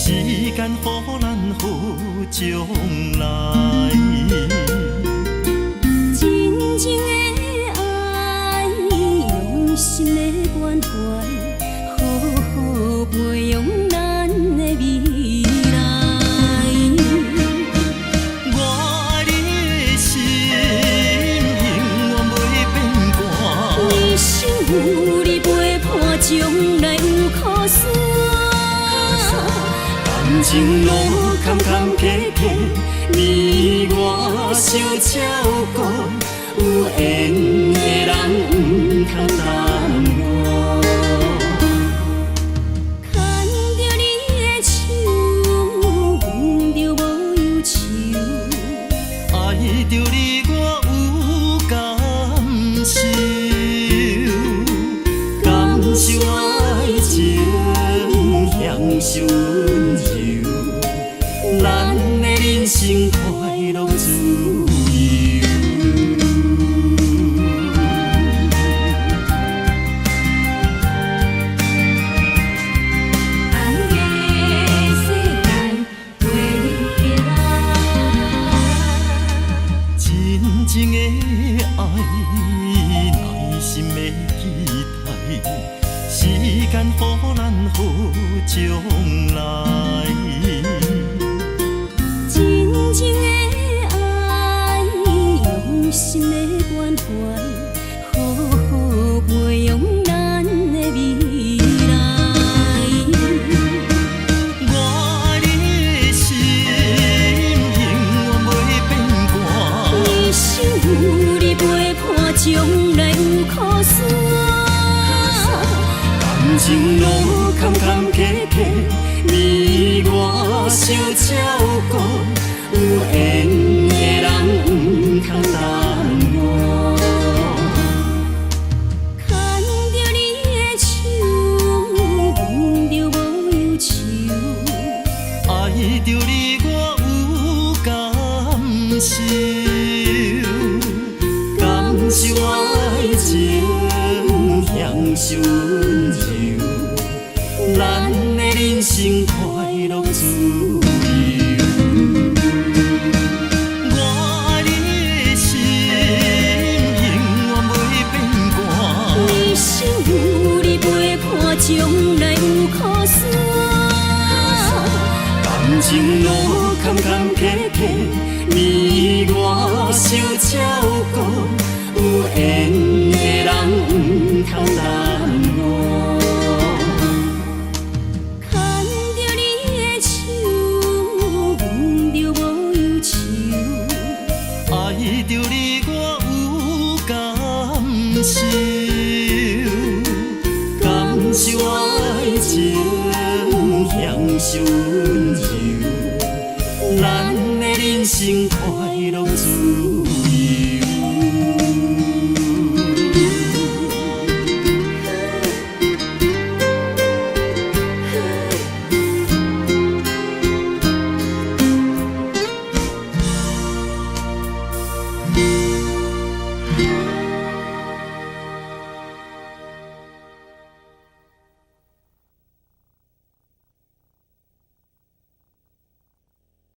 时间予咱好将来。真情的爱，用心的关怀，好好培养咱的未来。我爱你的心永远袂变卦，一生有你陪伴，将来有苦酸。感情路坎坎坷坷，你我相照顾，有缘的人唔通耽误。牵着你的手，闻着无忧愁，爱着你我有感受，感受爱情，享受温柔，咱的人生快乐自由。爱的世界陪你来。真正的爱，耐心的期待，时间予咱好将来。真情的爱，用心的关怀，好好培养咱的未来。我爱你的心永远袂变卦，一生有你陪伴，将来有苦酸。感情路坎坎坷坷，你我相照顾，有缘的人唔通耽误。牵着你的手，闻着无忧愁，爱着你我有感受，感受爱情，享受温柔，咱的人生快乐自由。我爱你的心永远袂变卦，一生有你陪伴，将来有苦酸。感情路坎坎坷坷，你我相照顾，有缘的人唔通耽误。牵着你的手，闻着无忧愁，爱着你我有感受，感受爱情，享受温柔，咱的人生快乐自由。